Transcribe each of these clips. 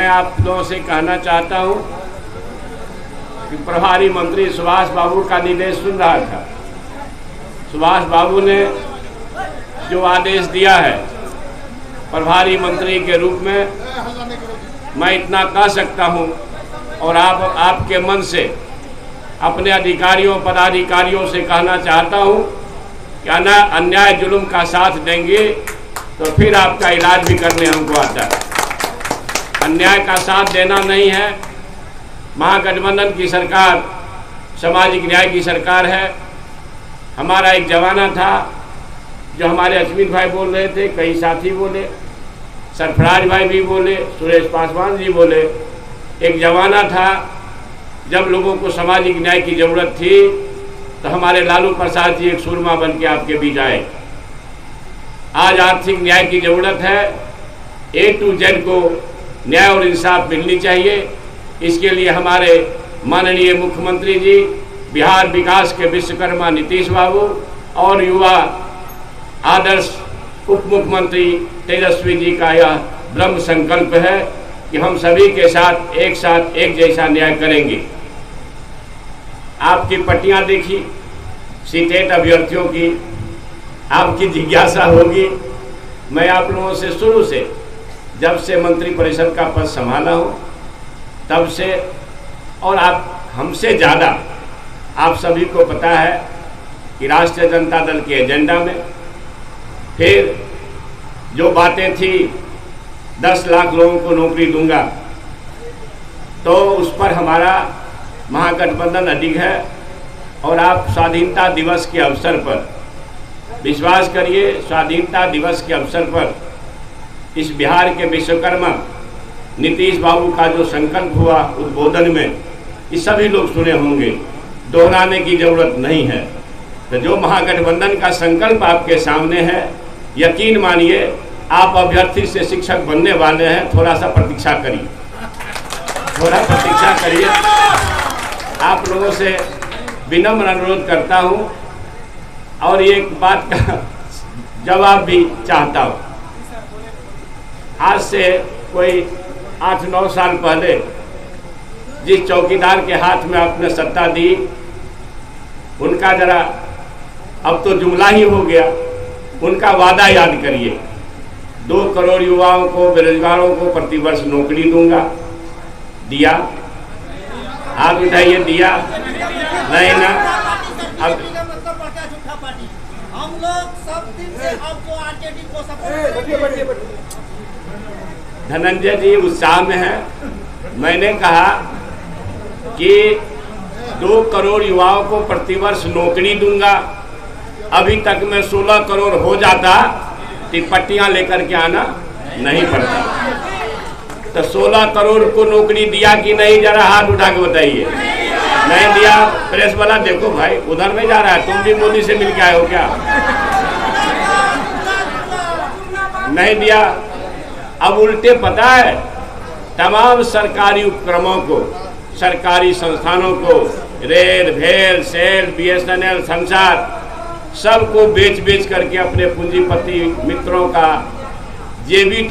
मैं आप लोगों से कहना चाहता हूं कि प्रभारी मंत्री सुभाष बाबू का निर्देश सुन रहा था। सुभाष बाबू ने जो आदेश दिया है प्रभारी मंत्री के रूप में, मैं इतना कह सकता हूं और आपके मन से अपने अधिकारियों पदाधिकारियों से कहना चाहता हूं कि अन्याय जुल्म का साथ देंगे तो फिर आपका इलाज भी करने हमको आता है। अन्याय का साथ देना नहीं है। महागठबंधन की सरकार सामाजिक न्याय की सरकार है। हमारा एक जमाना था जो हमारे अश्विन भाई बोल रहे थे, कई साथी बोले, सरफराज भाई भी बोले, सुरेश पासवान जी बोले। एक जमाना था जब लोगों को सामाजिक न्याय की जरूरत थी तो हमारे लालू प्रसाद जी एक सूरमा बन के आपके बीच आए। आज आर्थिक न्याय की जरूरत है। A to Z को न्याय और इंसाफ मिलनी चाहिए। इसके लिए हमारे माननीय मुख्यमंत्री जी, बिहार विकास के विश्वकर्मा नीतीश बाबू और युवा आदर्श उप मुख्यमंत्री तेजस्वी जी का यह ब्रह्म संकल्प है कि हम सभी के साथ एक जैसा न्याय करेंगे। आपकी पट्टियां देखी सीटेट अभ्यर्थियों की, आपकी जिज्ञासा होगी। मैं आप लोगों से शुरू से, जब से मंत्रिपरिषद का पद संभाला हो तब से, और आप हमसे ज़्यादा आप सभी को पता है कि राष्ट्रीय जनता दल के एजेंडा में फिर जो बातें थी 10 लाख लोगों को नौकरी दूंगा, तो उस पर हमारा महागठबंधन अडिग है। और आप स्वाधीनता दिवस के अवसर पर विश्वास करिए, स्वाधीनता दिवस के अवसर पर इस बिहार के विश्वकर्मा नीतीश बाबू का जो संकल्प हुआ उद्बोधन में, ये सभी लोग सुने होंगे, दोहराने की जरूरत नहीं है। तो जो महागठबंधन का संकल्प आपके सामने है, यकीन मानिए आप अभ्यर्थी से शिक्षक बनने वाले हैं। थोड़ा सा प्रतीक्षा करिए, थोड़ा प्रतीक्षा करिए। आप लोगों से विनम्र अनुरोध करता हूं और एक बात का जवाब भी चाहता हूं। आज से कोई 8-9 साल पहले जिस चौकीदार के हाथ में आपने सत्ता दी, उनका जरा, अब तो जुमला ही हो गया, उनका वादा याद करिए। 2 करोड़ युवाओं को, बेरोजगारों को प्रतिवर्ष नौकरी दूंगा। दिया? हाथ उठाइए, दिया? नहीं ना? अब हम लोग सब दिन से आपको आरजेडी को सपोर्ट। धनंजय जी उत्साह में है। मैंने कहा कि 2 करोड़ युवाओं को प्रतिवर्ष नौकरी दूंगा। अभी तक मैं 16 करोड़ हो जाता तो पट्टियां लेकर के आना नहीं पड़ता। तो 16 करोड़ को नौकरी दिया कि नहीं, जरा हाथ उठा के बताइए। नहीं दिया? प्रेस वाला देखो भाई उधर में जा रहा है, तुम भी मोदी से मिल के आए हो क्या? नहीं दिया। अब उल्टे पता है, तमाम सरकारी उपक्रमों को, सरकारी संस्थानों को, रेल, भेल, सेल, BSNL, संसार, सबको बेच करके अपने पूंजीपति मित्रों का जेबी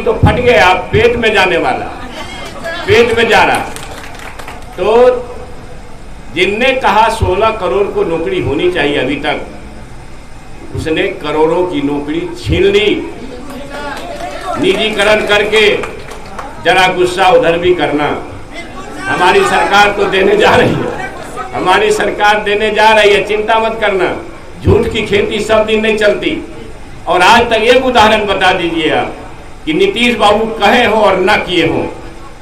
तो फट गए। आप पेट में जाने वाला, पेट में जा रहा। तो जिनने कहा 16 करोड़ को नौकरी होनी चाहिए अभी तक, उसने करोड़ों की नौकरी छीन ली। निजीकरण करके जरा गुस्सा उधर भी करना। हमारी सरकार तो देने जा रही है, हमारी सरकार देने जा रही है, चिंता मत करना। झूठ की खेती सब दिन नहीं चलती। और आज तक एक उदाहरण बता दीजिए आप कि नीतीश बाबू कहे हो और ना किए हो।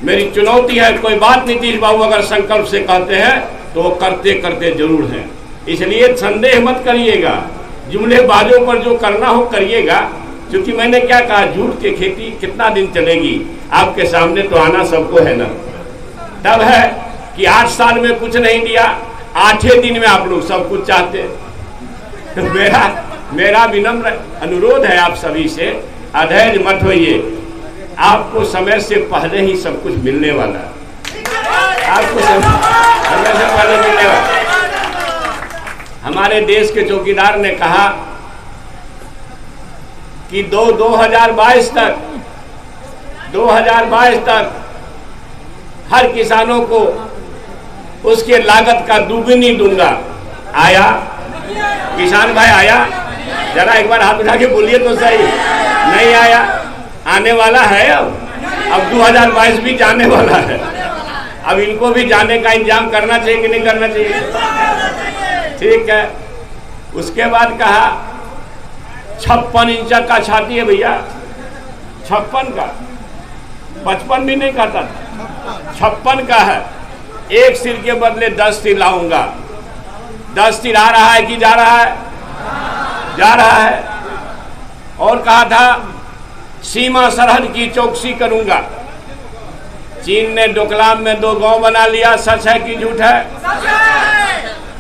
मेरी चुनौती है, कोई बात नीतीश बाबू अगर संकल्प से कहते हैं तो वो करते करते जरूर हैं। इसलिए संदेह मत करिएगा, जुमलेबाजों पर जो करना हो करिएगा। क्योंकि मैंने क्या कहा, झूठ की खेती कितना दिन चलेगी? आपके सामने तो आना सबको है ना। तब है कि 8 साल में कुछ नहीं दिया, 8वें दिन में आप लोग सब कुछ चाहते। तो मेरा विनम्र अनुरोध है आप सभी से, अधैर्य मत होइए। आपको समय से पहले ही सब कुछ मिलने वाला है। आपको समय से पहले मिलने वाला। हमारे देश के चौकीदार ने कहा कि 2022 तक हर किसानों को उसके लागत का दुगनी दूंगा। आया किसान भाई? आया? जरा एक बार हाथ उठा के बोलिए तो सही। नहीं आया? आने वाला है। अब 2022 भी जाने वाला है। अब इनको भी जाने का इंतजाम करना चाहिए कि नहीं करना चाहिए? ठीक है। उसके बाद कहा 56 इंच का छाती है भैया, 56 का, 55 भी नहीं कहता था, 56 का है। एक सिर के बदले 10 सिर लाऊंगा। 10 सिर आ रहा है कि जा रहा है? जा रहा है। और कहा था सीमा सरहद की चौकसी करूंगा। चीन ने डोकलाम में 2 गांव बना लिया। सच है कि झूठ है?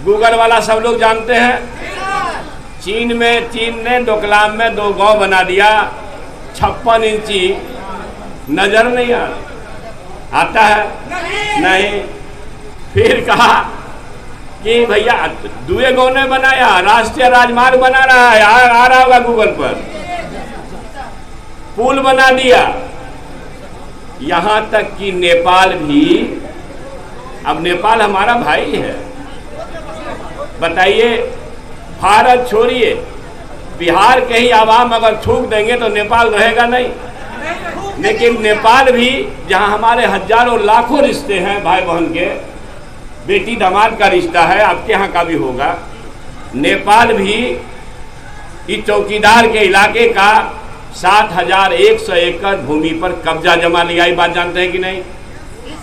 गूगल वाला सब लोग जानते हैं। चीन ने डोकलाम में 2 गांव बना दिया। 56 इंची नजर नहीं आता है? नहीं। फिर कहा कि भैया दुए गांव ने बनाया, राष्ट्रीय राजमार्ग बना रहा है, आ रहा होगा गूगल पर, पुल बना दिया। यहां तक कि नेपाल भी, अब नेपाल हमारा भाई है, बताइए, भारत छोड़िए, बिहार के ही आवाम अगर थूक देंगे तो नेपाल रहेगा नहीं। लेकिन नेपाल भी, जहां हमारे हजारों लाखों रिश्ते हैं भाई बहन के, बेटी दामाद का रिश्ता है, आपके यहाँ का भी होगा, नेपाल भी इस चौकीदार के इलाके का 7100 एकड़ भूमि पर कब्जा जमा लिया। ये बात जानते हैं कि नहीं?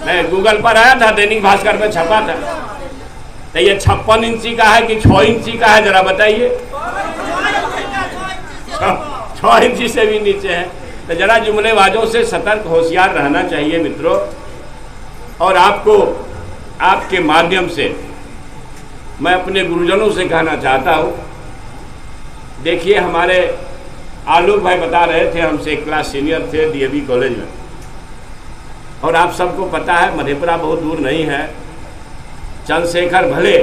मैं गूगल पर आया था, दैनिक भास्कर में छपा था। तो ये 56 इंची का है कि 6 इंची का है, जरा बताइए। 6 इंची से भी नीचे है। तो जरा जुमलेबाजों से सतर्क होशियार रहना चाहिए मित्रों। और आपको, आपके माध्यम से मैं अपने गुरुजनों से कहना चाहता हूँ, देखिए हमारे आलोक भाई बता रहे थे, हमसे एक क्लास सीनियर थे डीएवी कॉलेज में, और आप सबको पता है मधेपुरा बहुत दूर नहीं है। चंद्रशेखर भले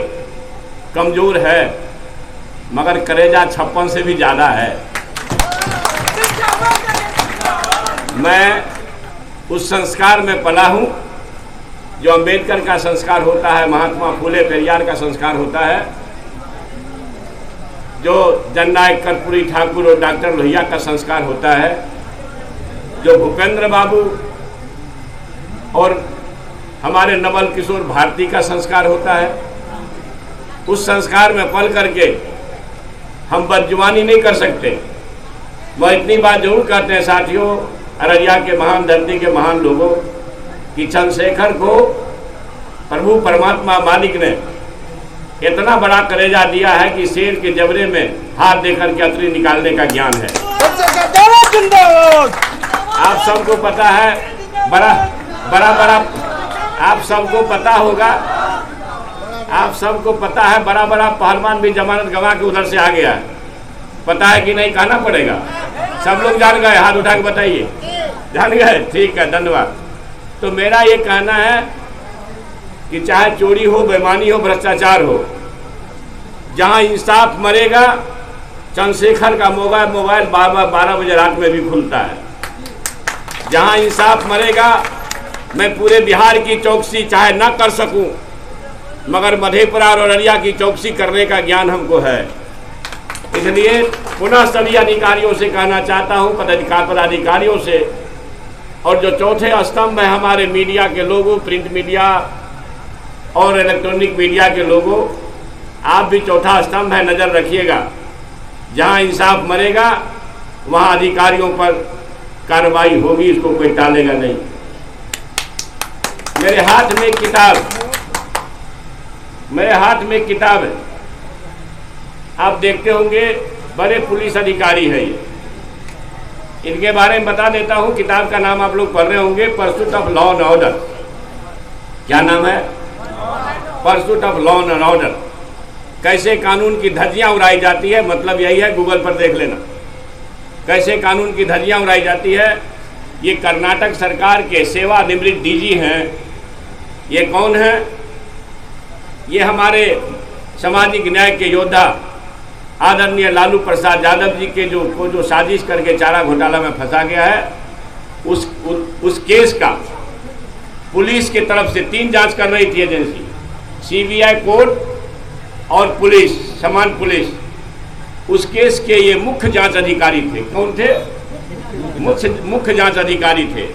कमजोर है मगर करेजा 56 से भी ज़्यादा है। मैं उस संस्कार में पला हूँ जो अंबेडकर का संस्कार होता है, महात्मा फूले पेरियार का संस्कार होता है, जो जननायक कर्पूरी ठाकुर और डॉक्टर लोहिया का संस्कार होता है, जो भूपेंद्र बाबू और हमारे नवल किशोर भारती का संस्कार होता है। उस संस्कार में पल करके हम बदजुबानी नहीं कर सकते। वह इतनी बात जरूर कहते हैं साथियों, अररिया के महान धरती के महान लोगों, कि चंद्रशेखर को प्रभु परमात्मा मालिक ने इतना बड़ा कलेजा दिया है कि शेर के जबड़े में हाथ देकर के अतरी निकालने का ज्ञान है। आप सबको पता है, बड़ा आप सबको पता होगा, आप सबको पता है, बड़ा पहलवान भी जमानत गंवा के उधर से आ गया है। पता है कि नहीं? कहना पड़ेगा। सब लोग जान गए? हाथ उठा के बताइए। जान गए? ठीक है, धन्यवाद। तो मेरा ये कहना है कि चाहे चोरी हो, बेईमानी हो, भ्रष्टाचार हो, जहां इंसाफ मरेगा, चंद्रशेखर का मोबाइल 12 बजे रात में भी खुलता है। जहां इंसाफ मरेगा, मैं पूरे बिहार की चौकसी चाहे न कर सकूं, मगर मधेपुरा और अररिया की चौकसी करने का ज्ञान हमको है। इसलिए पुनः सभी अधिकारियों से कहना चाहता हूं, पदाधिकारियों से, और जो चौथे स्तंभ है हमारे मीडिया के लोगों, प्रिंट मीडिया और इलेक्ट्रॉनिक मीडिया के लोगों, आप भी चौथा स्तंभ है, नज़र रखिएगा। जहां इंसाफ मरेगा वहां अधिकारियों पर कार्रवाई होगी, इसको कोई टालेगा नहीं। मेरे हाथ में किताब है, आप देखते होंगे, बड़े पुलिस अधिकारी है ये। इनके बारे में बता देता हूँ। किताब का नाम आप लोग पढ़ रहे होंगे, pursuit of law and order. क्या नाम है? Pursuit of law and order. कैसे कानून की धज्जियाँ उड़ाई जाती है, मतलब यही है, गूगल पर देख लेना। कैसे कानून की धज्जियाँ उड़ाई जाती है। ये कर्नाटक सरकार के सेवानिवृत्त डीजी हैं। ये कौन है? ये हमारे सामाजिक न्याय के योद्धा आदरणीय लालू प्रसाद यादव जी के जो साजिश करके चारा घोटाला में फंसा गया है, उस केस का पुलिस की तरफ से 3 जांच कर रही थी एजेंसी, सीबीआई, कोर्ट और पुलिस, समान पुलिस। उस केस के ये मुख्य जांच अधिकारी थे। कौन थे? मुख्य जांच अधिकारी थे।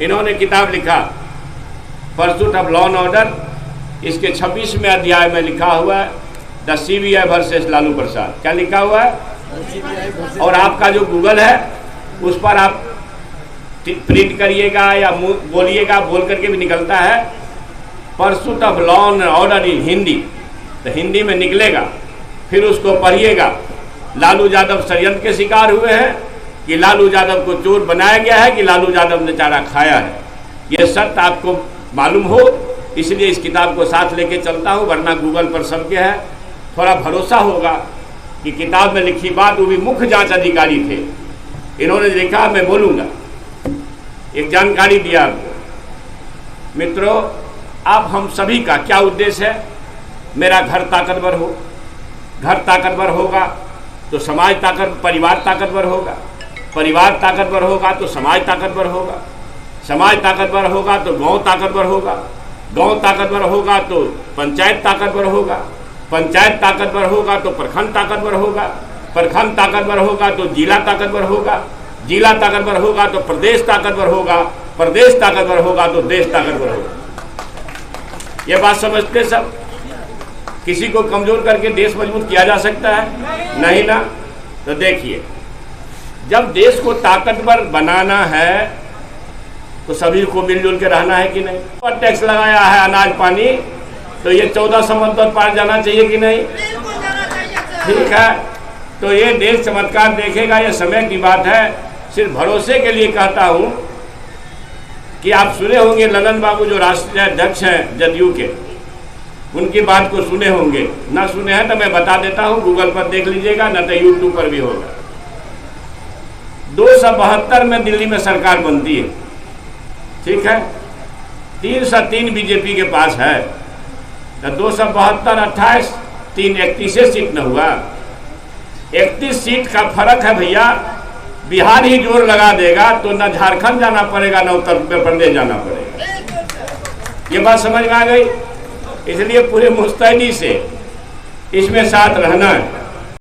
इन्होंने किताब लिखा pursuit of law and order. इसके 26वें अध्याय में लिखा हुआ है the CBI versus Lalu Prasad. क्या लिखा हुआ है? और आपका जो गूगल है उस पर आप प्रिंट करिएगा या बोलिएगा, बोल करके भी निकलता है pursuit of law and order in Hindi, तो हिंदी में निकलेगा, फिर उसको पढ़िएगा। लालू यादव षड्यंत्र के शिकार हुए हैं कि लालू यादव को चोर बनाया गया है कि लालू यादव ने चारा खाया है, यह सत्य आपको मालूम हो, इसलिए इस किताब को साथ लेके चलता हूँ, वरना गूगल पर सबके है। थोड़ा भरोसा होगा कि किताब में लिखी बात, वो भी मुख्य जांच अधिकारी थे, इन्होंने लिखा, मैं बोलूँगा। एक जानकारी दिया आपको। मित्रों, अब हम सभी का क्या उद्देश्य है? मेरा घर ताकतवर हो, घर ताकतवर होगा तो समाज परिवार ताकतवर होगा, परिवार ताकतवर होगा तो समाज ताकतवर होगा, समाज ताकतवर होगा तो गांव ताकतवर होगा, गांव ताकतवर होगा तो पंचायत ताकतवर होगा, पंचायत ताकतवर होगा तो प्रखंड ताकतवर होगा, प्रखंड ताकतवर होगा तो जिला ताकतवर होगा, जिला ताकतवर होगा तो प्रदेश ताकतवर होगा, प्रदेश ताकतवर होगा तो देश ताकतवर होगा। ये बात समझते सब? किसी को कमजोर करके देश मजबूत किया जा सकता है? नहीं ना। तो देखिए, जब देश को ताकतवर बनाना है तो सभी को मिलजुल के रहना है कि नहीं? और टैक्स लगाया है अनाज पानी, तो ये 14 समंदर पार जाना चाहिए कि नहीं? ठीक है, तो ये देश चमत्कार देखेगा, ये समय की बात है। सिर्फ भरोसे के लिए कहता हूँ कि आप सुने होंगे ललन बाबू जो राष्ट्रीय अध्यक्ष हैं जदयू के, उनकी बात को सुने होंगे, ना सुने हैं तो मैं बता देता हूँ, गूगल पर देख लीजिएगा, ना तो यूट्यूब पर भी होगा। 272 में दिल्ली में सरकार बनती है, ठीक है, 303 बीजेपी के पास है, तो 272, 28, 3, 31 सीट न हुआ। 31 सीट का फर्क है भैया। बिहार ही जोर लगा देगा तो न झारखंड जाना पड़ेगा, न उत्तर प्रदेश जाना पड़ेगा। ये बात समझ में आ गई? इसलिए पूरे मुस्तैदी से इसमें साथ रहना है।